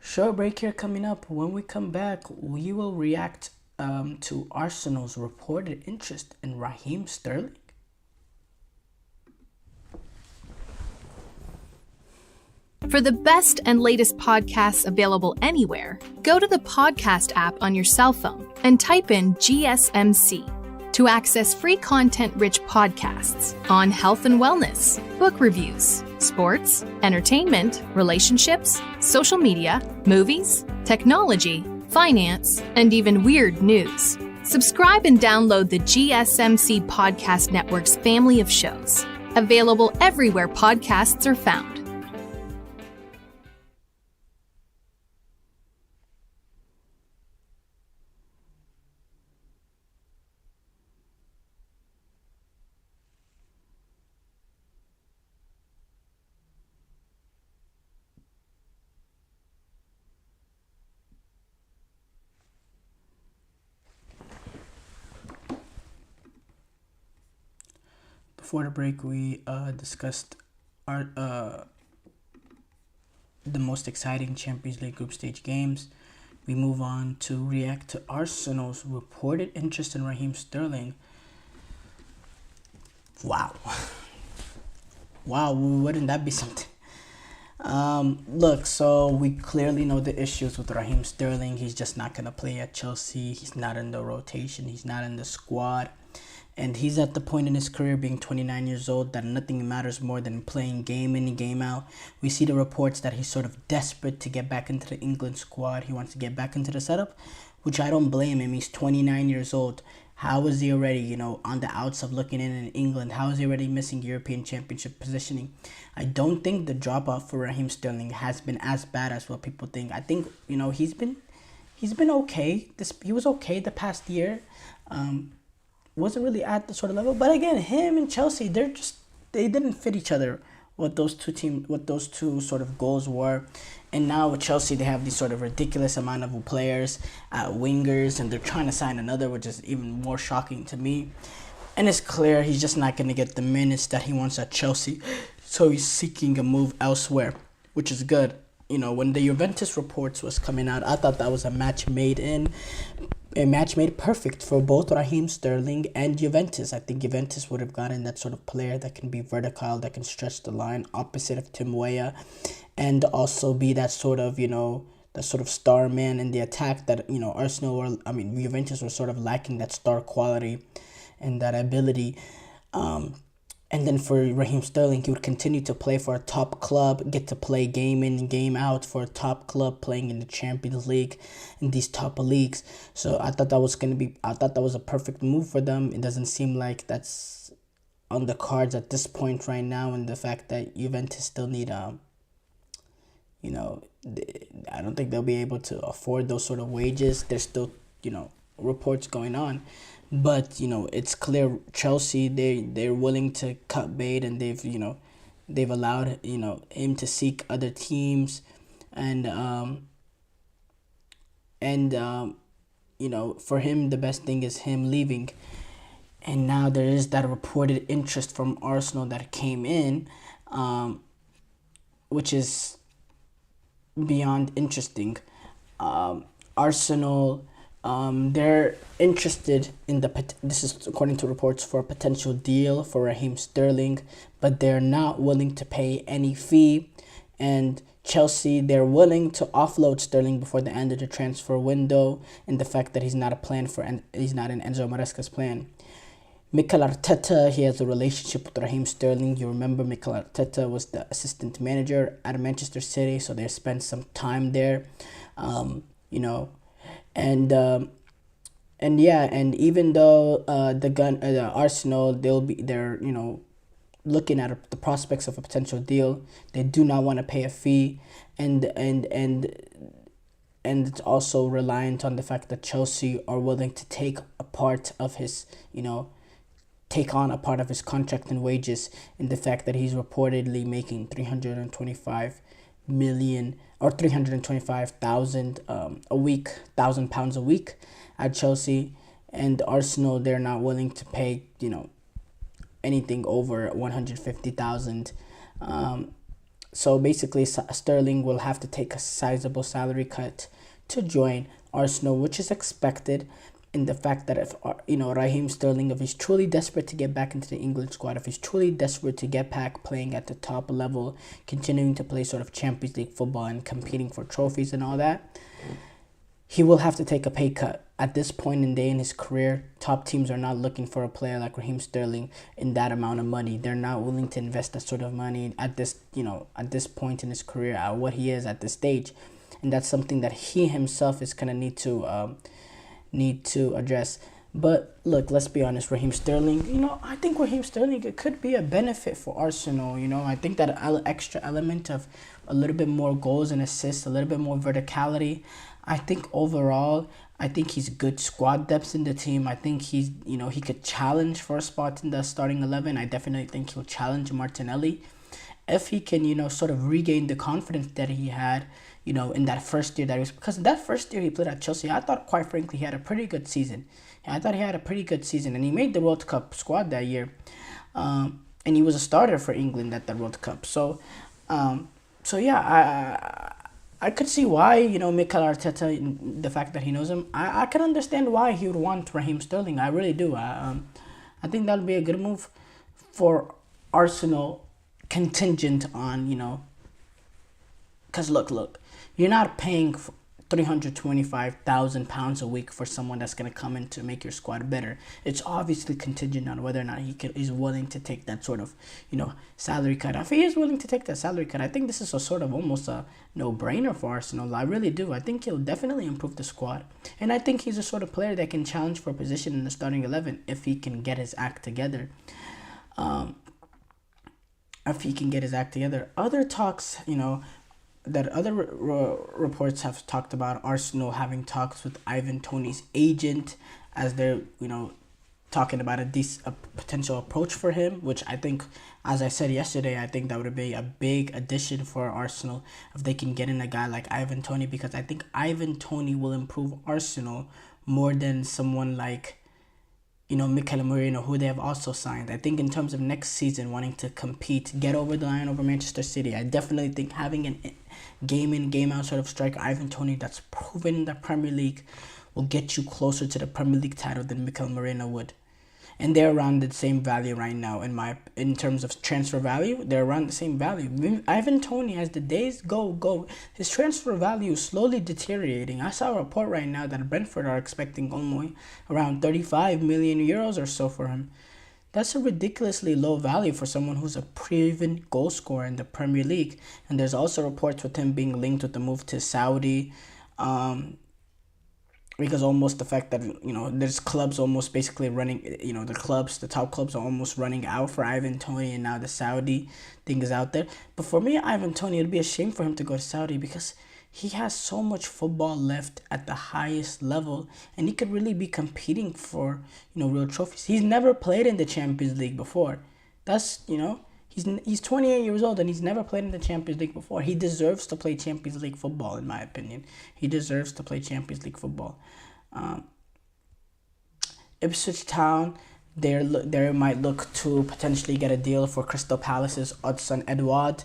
Short break here coming up. When we come back, we will react to Arsenal's reported interest in Raheem Sterling. For the best and latest podcasts available anywhere, go to the podcast app on your cell phone and type in GSMC to access free content-rich podcasts on health and wellness, book reviews, sports, entertainment, relationships, social media, movies, technology, finance, and even weird news. Subscribe and download the GSMC Podcast Network's family of shows, available everywhere podcasts are found. Before the break, we discussed the most exciting Champions League group stage games. We move on to react to Arsenal's reported interest in Raheem Sterling. Wow, wouldn't that be something? Look, so we clearly know the issues with Raheem Sterling. He's just not going to play at Chelsea. He's not in the rotation. He's not in the squad. And he's at the point in his career, being 29 years old, that nothing matters more than playing game in and game out. We see the reports that he's sort of desperate to get back into the England squad. He wants to get back into the setup, which I don't blame him. He's 29 years old. How is he already, on the outs of looking in England? How is he already missing European Championship positioning? I don't think the drop-off for Raheem Sterling has been as bad as what people think. I think, he's been okay. He was okay the past year. Wasn't really at the sort of level, but again, him and Chelsea, they didn't fit each other. What those two sort of goals were, and now with Chelsea, they have these sort of ridiculous amount of players at wingers, and they're trying to sign another, which is even more shocking to me. And it's clear he's just not going to get the minutes that he wants at Chelsea, so he's seeking a move elsewhere, which is good. When the Juventus reports was coming out, I thought that was a match made in. a match made perfect for both Raheem Sterling and Juventus. I think Juventus would have gotten that sort of player that can be vertical, that can stretch the line, opposite of Tim Weah, and also be that sort of, the sort of star man in the attack that, Juventus were sort of lacking that star quality and that ability. And then for Raheem Sterling, he would continue to play for a top club, get to play game in and game out for a top club, playing in the Champions League, in these top leagues. So I thought that was a perfect move for them. It doesn't seem like that's on the cards at this point right now, and the fact that Juventus still need, I don't think they'll be able to afford those sort of wages. There's still, reports going on. But, it's clear Chelsea, they're willing to cut bait, and they've allowed, him to seek other teams. And for him, the best thing is him leaving. And now there is that reported interest from Arsenal that came in, which is beyond interesting. Arsenal... they're interested in this is according to reports, for a potential deal for Raheem Sterling, but they're not willing to pay any fee. And Chelsea, they're willing to offload Sterling before the end of the transfer window, and the fact that he's not in Enzo Maresca's plan. Mikel Arteta, he has a relationship with Raheem Sterling. You remember Mikel Arteta was the assistant manager at Manchester City, so they spent some time there, And even though the Arsenal, they're looking at the prospects of a potential deal, they do not want to pay a fee, and it's also reliant on the fact that Chelsea are willing to take a part of his take on a part of his contract and wages, in the fact that he's reportedly making 325 million or 325,000 a week, £1,000 a week at Chelsea. And Arsenal, they're not willing to pay anything over 150,000. So basically, Sterling will have to take a sizable salary cut to join Arsenal, which is expected, in the fact that if Raheem Sterling, if he's truly desperate to get back into the England squad, if he's truly desperate to get back playing at the top level, continuing to play sort of Champions League football and competing for trophies and all that, he will have to take a pay cut. At this point in his career, top teams are not looking for a player like Raheem Sterling in that amount of money. They're not willing to invest that sort of money at this point in his career, at what he is at this stage. And that's something that he himself is going to need to address. But look, let's be honest, Raheem Sterling, I think Raheem Sterling, it could be a benefit for Arsenal. I think that extra element of a little bit more goals and assists, a little bit more verticality. I think overall, I think he's good squad depth in the team. I think he's, he could challenge for a spot in the starting 11. I definitely think he'll challenge Martinelli if he can, sort of regain the confidence that he had, in that first year because that first year he played at Chelsea, I thought, quite frankly, he had a pretty good season. And he made the World Cup squad that year. And he was a starter for England at the World Cup. So yeah, I could see why, Mikel Arteta, the fact that he knows him, I can understand why he would want Raheem Sterling. I really do. I think that would be a good move for Arsenal, contingent on, because look, you're not paying £325,000 a week for someone that's going to come in to make your squad better. It's obviously contingent on whether or not he's willing to take that sort of, salary cut. If he is willing to take that salary cut, I think this is a sort of almost a no-brainer for Arsenal. I really do. I think he'll definitely improve the squad. And I think he's a sort of player that can challenge for a position in the starting 11 if he can get his act together. Other talks, that other reports have talked about Arsenal having talks with Ivan Toney's agent, as they're, talking about a potential approach for him, which I think, as I said yesterday, I think that would be a big addition for Arsenal if they can get in a guy like Ivan Toney, because I think Ivan Toney will improve Arsenal more than someone like, Mikel Merino, who they have also signed. I think in terms of next season, wanting to compete, get over the line over Manchester City, I definitely think having an game in, game out sort of striker, Ivan Toney, that's proven in the Premier League, will get you closer to the Premier League title than Mikel Merino would. And they're around the same value right now in terms of transfer value. They're around the same value. Ivan Toney, as the days go, his transfer value is slowly deteriorating. I saw a report right now that Brentford are expecting only around 35 million euros or so for him. That's a ridiculously low value for someone who's a proven goal scorer in the Premier League. And there's also reports with him being linked with the move to Saudi. Because almost the fact that, there's clubs almost basically running, the top clubs are almost running out for Ivan Toney, and now the Saudi thing is out there. But for me, Ivan Toney, it'd be a shame for him to go to Saudi because he has so much football left at the highest level, and he could really be competing for, real trophies. He's never played in the Champions League before. That's, he's 28 years old and he's never played in the Champions League before. He deserves to play Champions League football, in my opinion. He deserves to play Champions League football. Ipswich Town, they might look to potentially get a deal for Crystal Palace's Odsonne Edouard,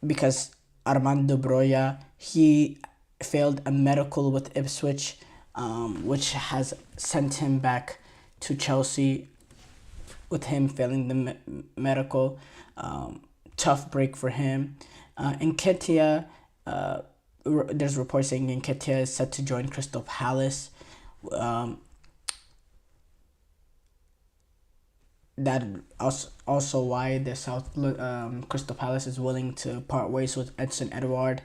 because Armando Broja, he failed a medical with Ipswich, which has sent him back to Chelsea with him failing the medical. Tough break for him. Nketiah, there's reports saying Nketiah is set to join Crystal Palace. That also why the Crystal Palace is willing to part ways with Odsonne Edouard.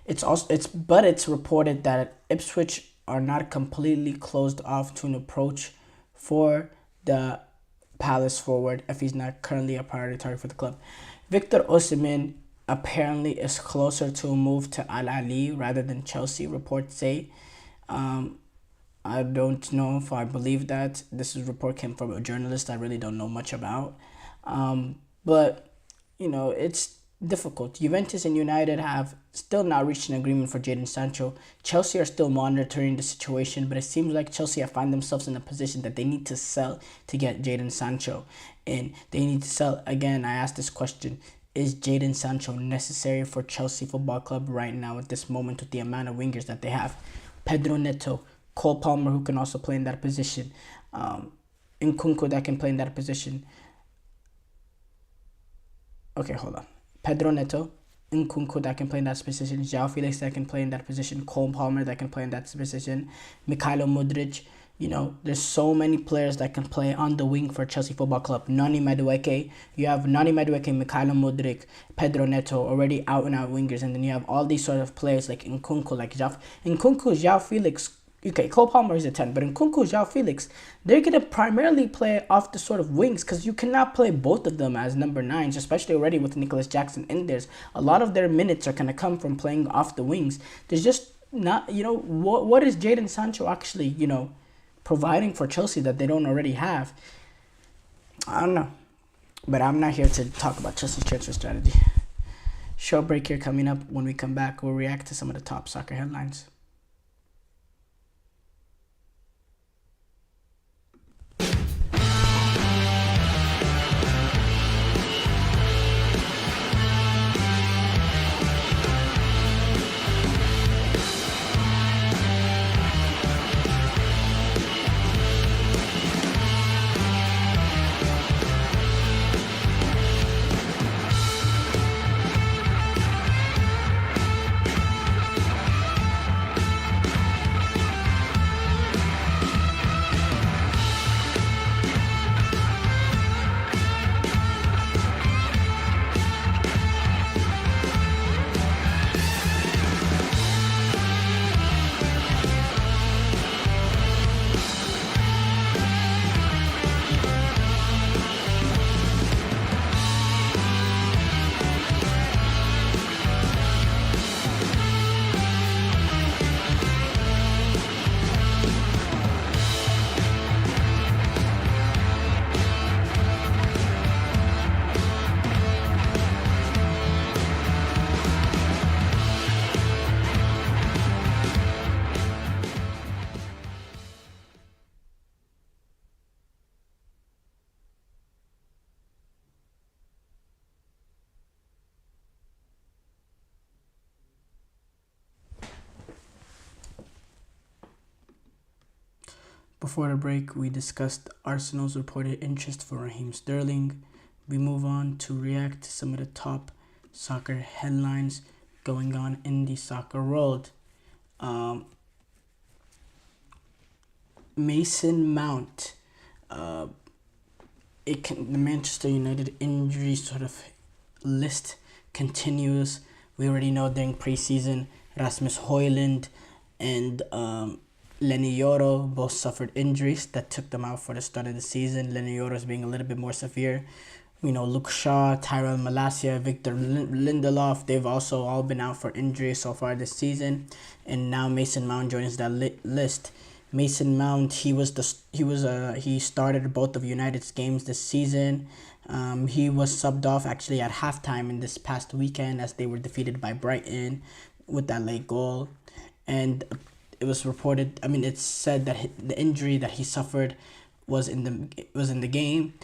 It's reported that Ipswich are not completely closed off to an approach for the Palace forward if he's not currently a priority target for the club. Victor Osimhen apparently is closer to a move to Al Ahly rather than Chelsea, reports say. I don't know if I believe that. This report came from a journalist I really don't know much about. But, it's difficult. Juventus and United have still not reached an agreement for Jadon Sancho. Chelsea are still monitoring the situation, but it seems like Chelsea have found themselves in a position that they need to sell to get Jadon Sancho. And they need to sell. Again, I asked this question. Is Jadon Sancho necessary for Chelsea Football Club right now at this moment with the amount of wingers that they have? Pedro Neto, Cole Palmer, who can also play in that position. Nkunku that can play in that position. Okay, hold on. Pedro Neto, Nkunku that can play in that position. João Felix that can play in that position. Cole Palmer that can play in that position. Mikhailo Mudryk. There's so many players that can play on the wing for Chelsea Football Club. Nani Madueke. You have Nani Madueke, Mikhailo Mudryk, Pedro Neto, already out-and-out wingers. And then you have all these sort of players like Nkunku, João Felix. Okay, Cole Palmer is a 10, but Nkunku, João Felix, they're going to primarily play off the sort of wings because you cannot play both of them as number 9s, especially already with Nicholas Jackson in there. A lot of their minutes are going to come from playing off the wings. There's just not, what is Jadon Sancho actually, providing for Chelsea that they don't already have? I don't know. But I'm not here to talk about Chelsea's transfer strategy. Short break here coming up. When we come back, we'll react to some of the top soccer headlines. Before the break, we discussed Arsenal's reported interest for Raheem Sterling. We move on to react to some of the top soccer headlines going on in the soccer world. Mason Mount. The Manchester United injury sort of list continues. We already know during preseason, Rasmus Højlund and Lenny Yoro both suffered injuries that took them out for the start of the season. Lenny Yoro's being a little bit more severe. Luke Shaw, Tyrell Malacia, Victor Lindelof, they've also all been out for injuries so far this season. And now Mason Mount joins that list. Mason Mount, he started both of United's games this season. He was subbed off actually at halftime in this past weekend as they were defeated by Brighton with that late goal. And it was reported, it's said that the injury that he suffered was in the game.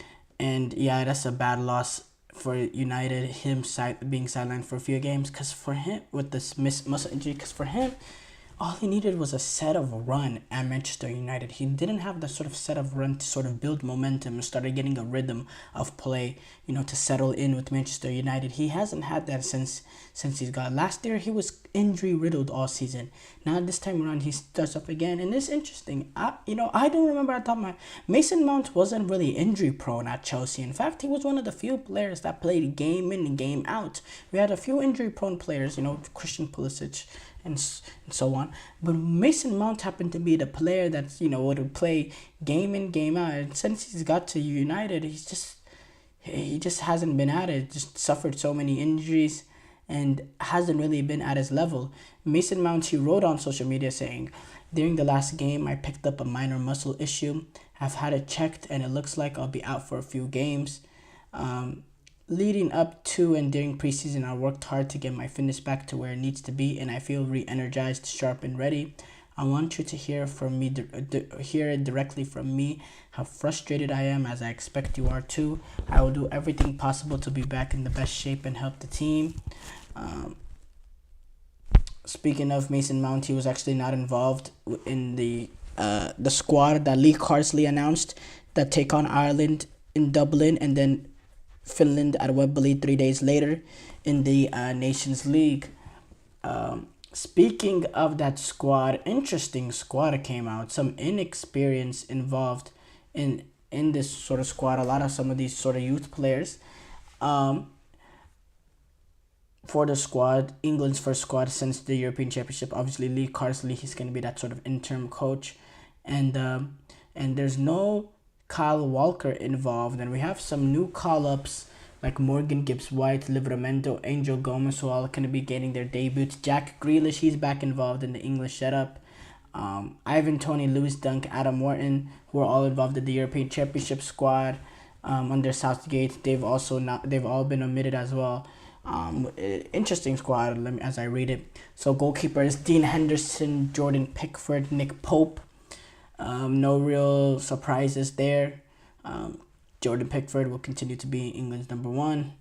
And yeah, that's a bad loss for United, him being sidelined for a few games, because for him, with this muscle injury, because for him, all he needed was a set of run at Manchester United. He didn't have the sort of set of run to sort of build momentum and started getting a rhythm of play, to settle in with Manchester United. He hasn't had that since he's got. Last year, he was injury riddled all season. Now this time around, he starts up again, and it's interesting. I don't remember. I thought Mason Mount wasn't really injury prone at Chelsea. In fact, he was one of the few players that played game in and game out. We had a few injury prone players, Christian Pulisic and so on. But Mason Mount happened to be the player that, would play game in, game out. And since he's got to United, he just hasn't been at it. Just suffered so many injuries and hasn't really been at his level. Mason Mount, he wrote on social media saying, "During the last game, I picked up a minor muscle issue. I've had it checked and it looks like I'll be out for a few games. Leading up to and during preseason, I worked hard to get my fitness back to where it needs to be, and I feel re-energized, sharp, and ready. I want you to hear it directly from me, how frustrated I am, as I expect you are too. I will do everything possible to be back in the best shape and help the team." Speaking of Mason Mount, he was actually not involved in the squad that Lee Carsley announced that take on Ireland in Dublin and then Finland at Wembley 3 days later in the Nations League. Speaking of that squad, interesting squad came out. Some inexperience involved in this sort of squad. A lot of some of these sort of youth players. For the squad, England's first squad since the European Championship. Obviously, Lee Carsley, he's going to be that sort of interim coach. And there's no Kyle Walker involved, and we have some new call-ups like Morgan Gibbs-White, Livramento, Angel Gomez, who are all going to be getting their debuts. Jack Grealish, he's back involved in the English setup. Ivan Toney, Lewis Dunk, Adam Morton, who are all involved in the European Championship squad under Southgate. They've all been omitted as well. Interesting squad as I read it. So goalkeepers: Dean Henderson, Jordan Pickford, Nick Pope. No real surprises there. Jordan Pickford will continue to be England's number one.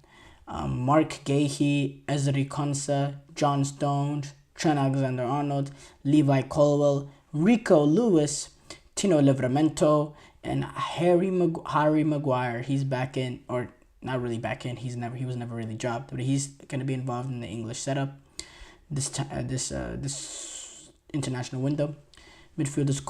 Mark Gahey, Ezri Konsa, John Stones, Trent Alexander-Arnold, Levi Colwill, Rico Lewis, Tino Livramento, and Harry Maguire. He's back in, or not really back in. He was never really dropped, but he's going to be involved in the English setup this international window. Midfielders: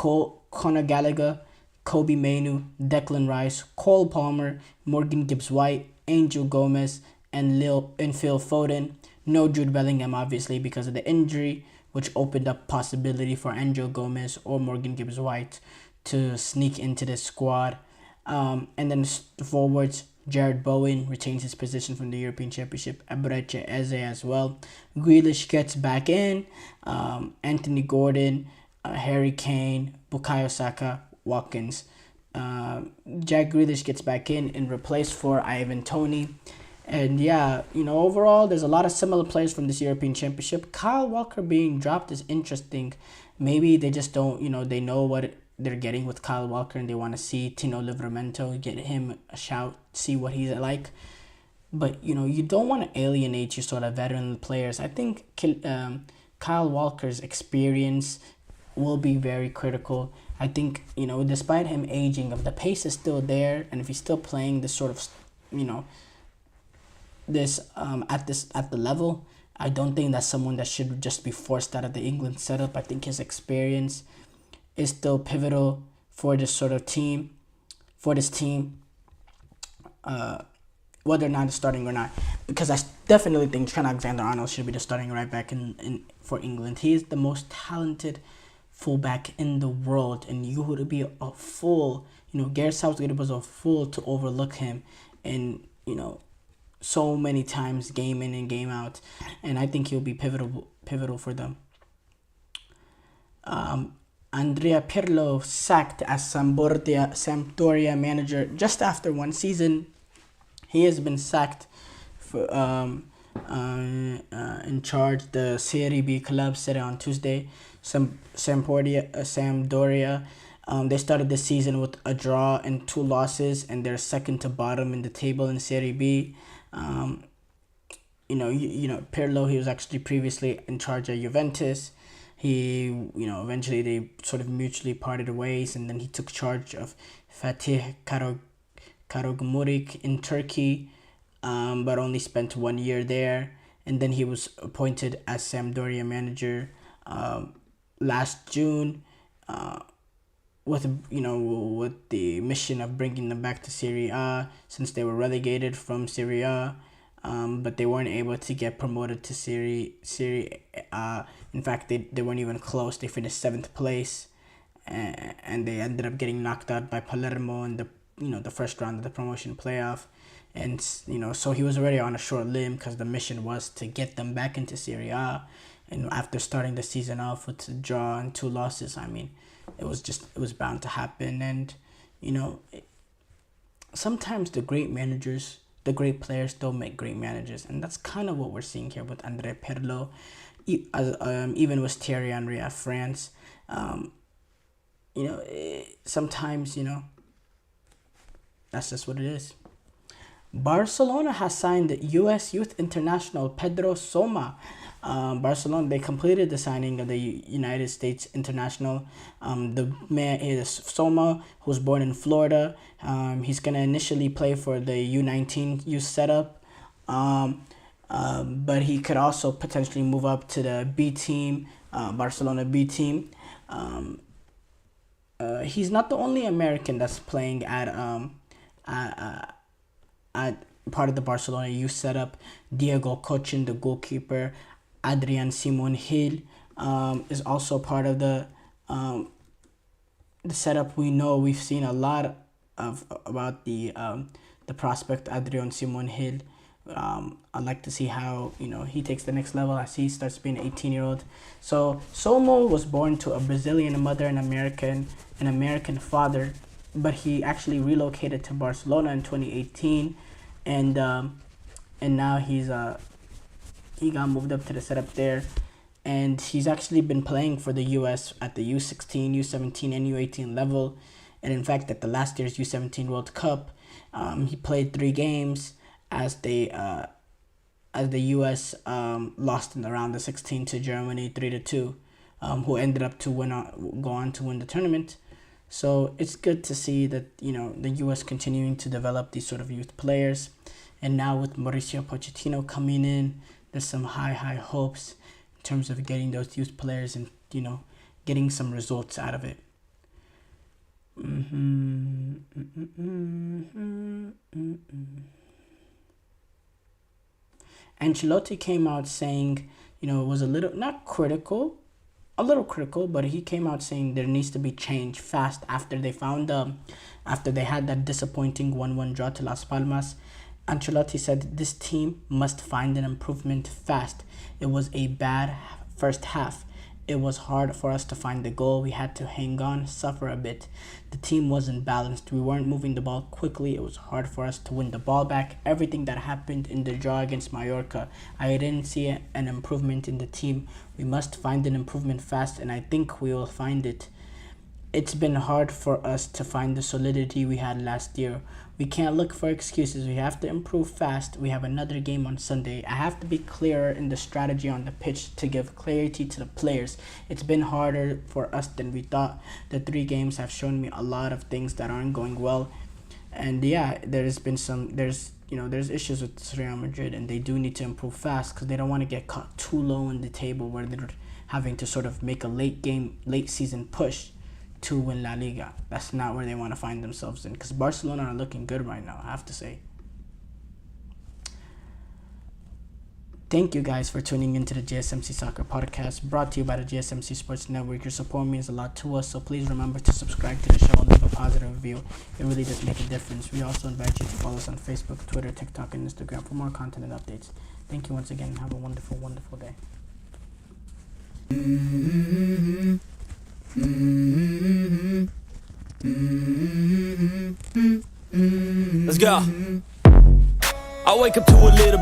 Conor Gallagher, Kobe Mainu, Declan Rice, Cole Palmer, Morgan Gibbs-White, Angel Gomez, and Phil Foden. No Jude Bellingham, obviously, because of the injury, which opened up possibility for Angel Gomez or Morgan Gibbs-White to sneak into the squad. And then the forwards: Jared Bowen retains his position from the European Championship. Eberechi Eze as well. Grealish gets back in. Anthony Gordon, Harry Kane, Bukayo Saka, Watkins. Jack Grealish gets back in replace for Ivan Toney. And yeah, overall, there's a lot of similar players from this European Championship. Kyle Walker being dropped is interesting. Maybe they just don't, they know what they're getting with Kyle Walker and they want to see Tino Livramento, get him a shout, see what he's like. But, you don't want to alienate your sort of veteran players. I think Kyle Walker's experience will be very critical I think, despite him aging, if the pace is still there, and if he's still playing this sort of, this at the level, I don't think that's someone that should just be forced out of the England setup. I think his experience is still pivotal for this sort of team, whether or not it's starting or not. Because I definitely think Trent Alexander-Arnold should be the starting right back in for England. He is the most talented fullback in the world, and you would be a fool. Gareth Southgate was a fool to overlook him, and so many times, game in and game out, and I think he'll be pivotal for them. Andrea Pirlo sacked as Sampdoria manager just after one season. He has been sacked for in charge. The Serie B club said it on Tuesday. Sampdoria. They started the season with a draw and 2 losses, and they're second to bottom in the table in Serie B. Pirlo, he was actually previously in charge of Juventus. He, eventually they sort of mutually parted ways, and then he took charge of Fatih Karagümrük in Turkey, but only spent 1 year there. And then he was appointed as Sampdoria manager last June, with the mission of bringing them back to Serie A, since they were relegated from Serie A. But they weren't able to get promoted to Serie A. In fact, they weren't even close. They finished 7th place, and they ended up getting knocked out by Palermo in the first round of the promotion playoff. And so he was already on a short limb, because the mission was to get them back into Serie A. And after starting the season off with a draw and 2 losses, it was bound to happen. And sometimes the great players don't make great managers, and that's kind of what we're seeing here with Andrea Pirlo, even with Thierry Henry at France. Sometimes that's just what it is. Barcelona has signed U.S. youth international Pedro Soma. Barcelona, they completed the signing of the United States international. The man is Soma, who's born in Florida. He's going to initially play for the U19 youth setup, but he could also potentially move up to the B team, Barcelona B team. He's not the only American that's playing at part of the Barcelona youth setup. Diego Cochin, the goalkeeper, Adrian Simon Hill is also part of the setup. We've seen a lot about the prospect Adrian Simon Hill. I'd like to see how he takes the next level as he starts being an 18-year-old. So Somo was born to a Brazilian mother and an American father, but he actually relocated to Barcelona in 2018, and now he got moved up to the setup there, and he's actually been playing for the U.S. at the U16, U17, and U18 level. And in fact, at the last year's U17 World Cup, he played 3 games as the U.S. lost in the round of 16 to Germany 3-2, who ended up to go on to win the tournament. So it's good to see that the U.S. continuing to develop these sort of youth players, and now with Mauricio Pochettino coming in, there's some high hopes in terms of getting those youth players and getting some results out of it. Ancelotti came out saying, was a little critical, but he came out saying there needs to be change fast after they had that disappointing 1-1 draw to Las Palmas. Ancelotti said this team must find an improvement fast. It was a bad first half. It was hard for us to find the goal. We had to hang on, suffer a bit. The team wasn't balanced. We weren't moving the ball quickly. It was hard for us to win the ball back. Everything that happened in the draw against Mallorca, I didn't see an improvement in the team. We must find an improvement fast, and I think we will find it. It's been hard for us to find the solidity we had last year. We can't look for excuses. We have to improve fast. We have another game on Sunday. I have to be clearer in the strategy on the pitch to give clarity to the players. It's been harder for us than we thought. The 3 games have shown me a lot of things that aren't going well. And yeah, there's issues with Real Madrid, and they do need to improve fast because they don't want to get caught too low in the table where they're having to sort of make a late season push to win La Liga. That's not where they want to find themselves in, because Barcelona are looking good right now, I have to say. Thank you guys for tuning into the GSMC Soccer Podcast, brought to you by the GSMC Sports Network. Your support means a lot to us, so please remember to subscribe to the show and leave a positive review. It really does make a difference. We also invite you to follow us on Facebook, Twitter, TikTok, and Instagram for more content and updates. Thank you once again, and have a wonderful, wonderful day. Let's go. I wake up to a little